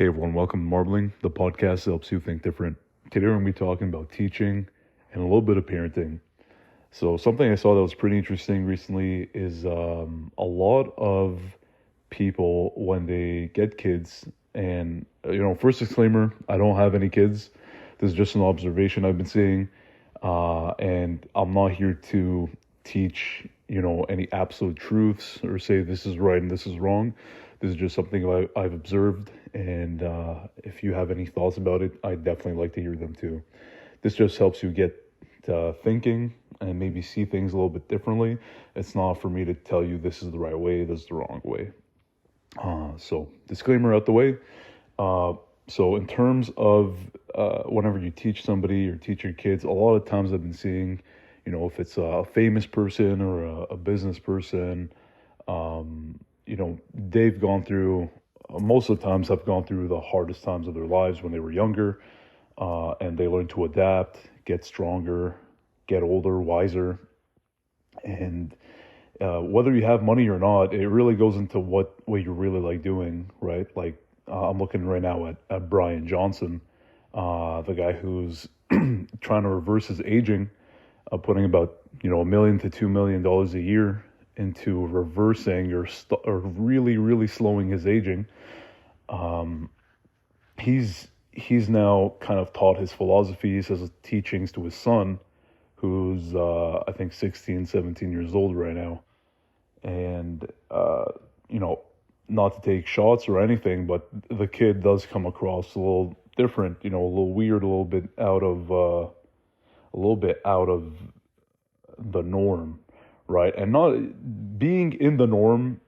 Hey everyone, welcome to Marbling, the podcast that helps you think different. Today we're going to be talking about teaching and a little bit of parenting. So something I saw that was pretty interesting recently is a lot of people when they get kids, and first disclaimer, I don't have any kids. This is just an observation I've been seeing, and I'm not here to teach any absolute truths or say this is right and this is wrong. This is just something I've observed, and if you have any thoughts about it, I'd definitely like to hear them too. This just helps you get thinking and maybe see things a little bit differently. It's not for me to tell you this is the right way, this is the wrong way. So disclaimer out the way. So in terms of whenever you teach somebody or teach your kids, a lot of times I've been seeing, if it's a famous person or a business person, they've gone through, most of the times have gone through the hardest times of their lives when they were younger, and they learn to adapt, get stronger, get older, wiser. And whether you have money or not, it really goes into what you really like doing, right? Like I'm looking right now at Brian Johnson, the guy who's trying to reverse his aging, putting about $1 million to $2 million a year into reversing or really slowing his aging. He's now kind of taught his philosophies, his teachings to his son, who's I think 16, 17 years old right now. And not to take shots or anything, but the kid does come across a little different, a little weird, a little bit out of the norm, right? And not being in the norm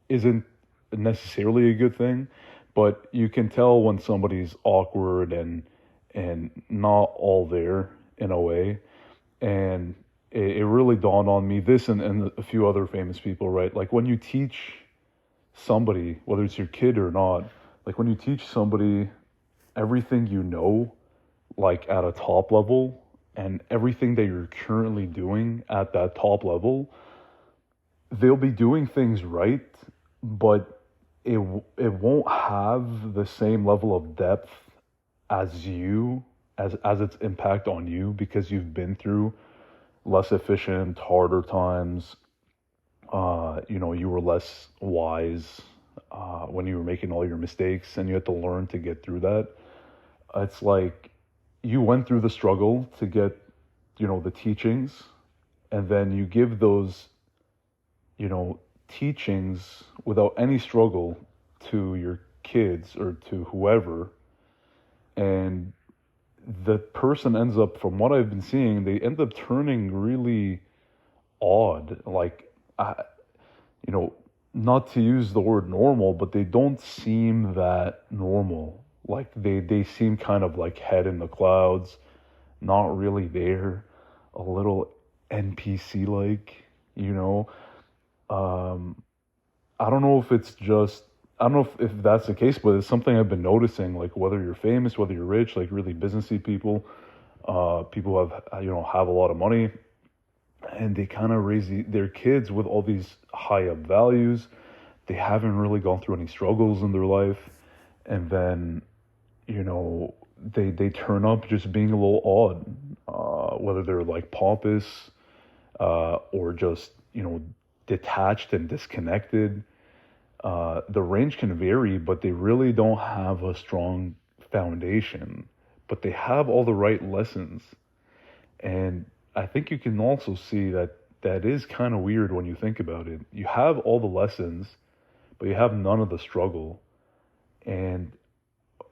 isn't necessarily a good thing, but you can tell when somebody's awkward and not all there in a way. And it really dawned on me, this and a few other famous people, right? Like when you teach somebody, whether it's your kid or not, like when you teach somebody everything like at a top level, and everything that you're currently doing at that top level, they'll be doing things right, but it won't have the same level of depth as its impact on you, because you've been through less efficient, harder times. You were less wise when you were making all your mistakes, and you had to learn to get through that. It's like you went through the struggle to get, the teachings, and then you give those, teachings without any struggle to your kids or to whoever. And the person ends up, from what I've been seeing, they end up turning really odd. Like, not to use the word normal, but they don't seem that normal. Like they seem kind of like head in the clouds, not really there, a little NPC like, I don't know if it's just, I don't know if that's the case, but it's something I've been noticing, like whether you're famous, whether you're rich, like really businessy people, people who have a lot of money, and they kind of raise their kids with all these high up values. They haven't really gone through any struggles in their life. And then, they turn up just being a little odd, whether they're like pompous, or just, detached and disconnected. The range can vary, but they really don't have a strong foundation, but they have all the right lessons. And I think you can also see that is kind of weird when you think about it. You have all the lessons, but you have none of the struggle. And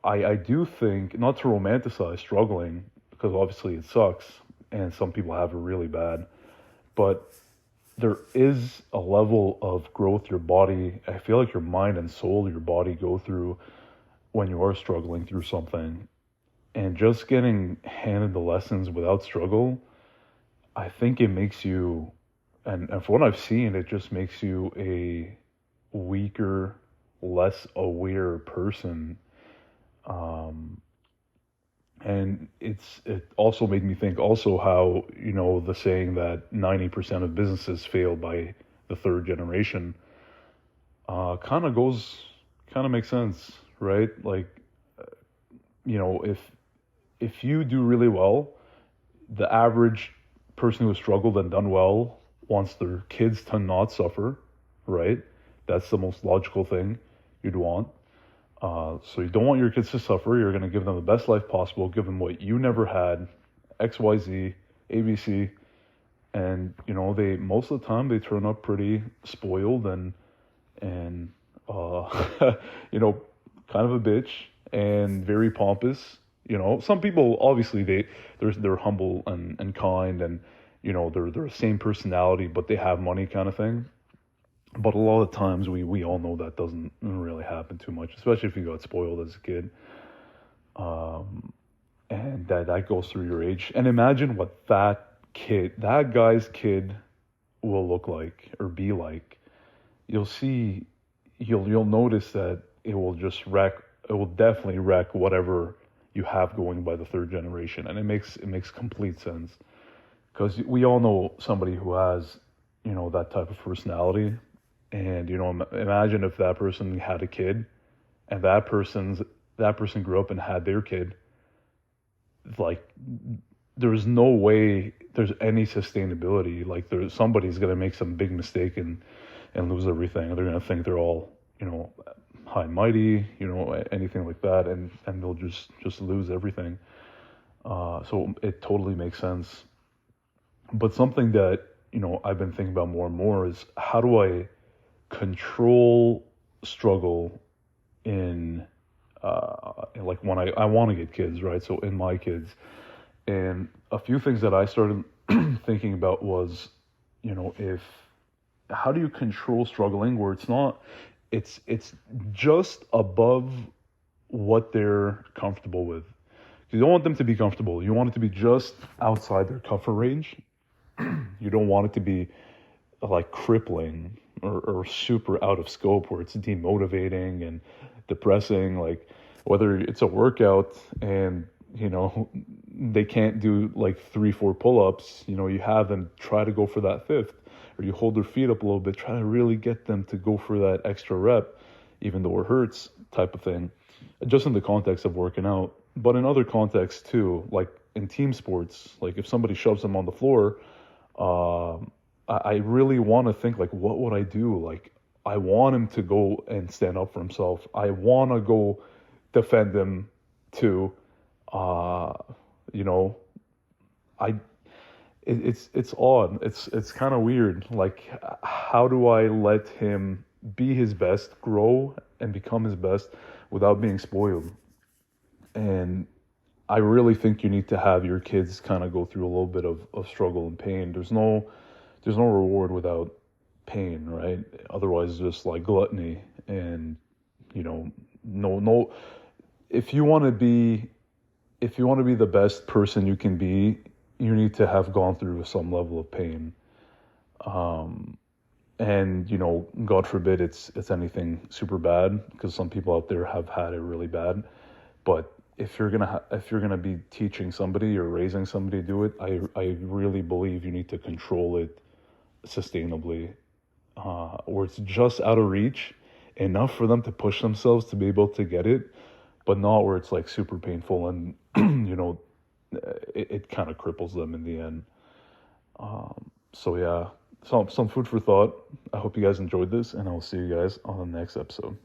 I do think, not to romanticize struggling, because obviously it sucks, and some people have it really bad, but there is a level of growth your body, I feel like your mind and soul, your body go through when you are struggling through something. And just getting handed the lessons without struggle, I think it makes you, and from what I've seen, it just makes you a weaker, less aware person. And it also made me think also how, the saying that 90% of businesses fail by the third generation, kind of makes sense, right? Like if you do really well, the average person who has struggled and done well wants their kids to not suffer, right? That's the most logical thing you'd want. So you don't want your kids to suffer. You're going to give them the best life possible, give them what you never had, X, Y, Z, ABC, and they most of the time they turn up pretty spoiled and you know kind of a bitch and very pompous. Some people obviously they're humble and kind and they're the same personality but they have money kind of thing. But a lot of times we all know that doesn't really happen too much, especially if you got spoiled as a kid. And that goes through your age. And imagine what that guy's kid will look like or be like. You'll notice that it will definitely wreck whatever you have going by the third generation. And it makes complete sense. Because we all know somebody who has, that type of personality. And, imagine if that person had a kid and that person grew up and had their kid. Like, there's no way there's any sustainability. Like, somebody's going to make some big mistake and lose everything. They're going to think they're all, high and mighty, anything like that. And they'll just lose everything. So it totally makes sense. But something that, I've been thinking about more and more is how do I control struggle in like when I want to get kids, right? So in my kids, and a few things that I started thinking about was, if how do you control struggling where it's just above what they're comfortable with. You don't want them to be comfortable. You want it to be just outside their comfort range. You don't want it to be like crippling or super out of scope where it's demotivating and depressing. Like whether it's a workout and they can't do like 3-4 pull-ups, you have them try to go for that fifth, or you hold their feet up a little bit, try to really get them to go for that extra rep even though it hurts, type of thing, just in the context of working out. But in other contexts too, like in team sports, like if somebody shoves them on the floor, I really want to think like, what would I do? Like, I want him to go and stand up for himself. I want to go defend him too. It's odd. It's kind of weird. Like, how do I let him be his best, grow and become his best without being spoiled? And I really think you need to have your kids kind of go through a little bit of struggle and pain. There's no reward without pain, right? Otherwise, it's just like gluttony and no. If you want to be the best person you can be, you need to have gone through some level of pain. And God forbid it's anything super bad, because some people out there have had it really bad. But if you're gonna be teaching somebody or raising somebody to do it, I really believe you need to control it sustainably, where it's just out of reach, enough for them to push themselves to be able to get it, but not where it's like super painful and it kind of cripples them in the end. So yeah, some food for thought. I hope you guys enjoyed this, and I'll see you guys on the next episode.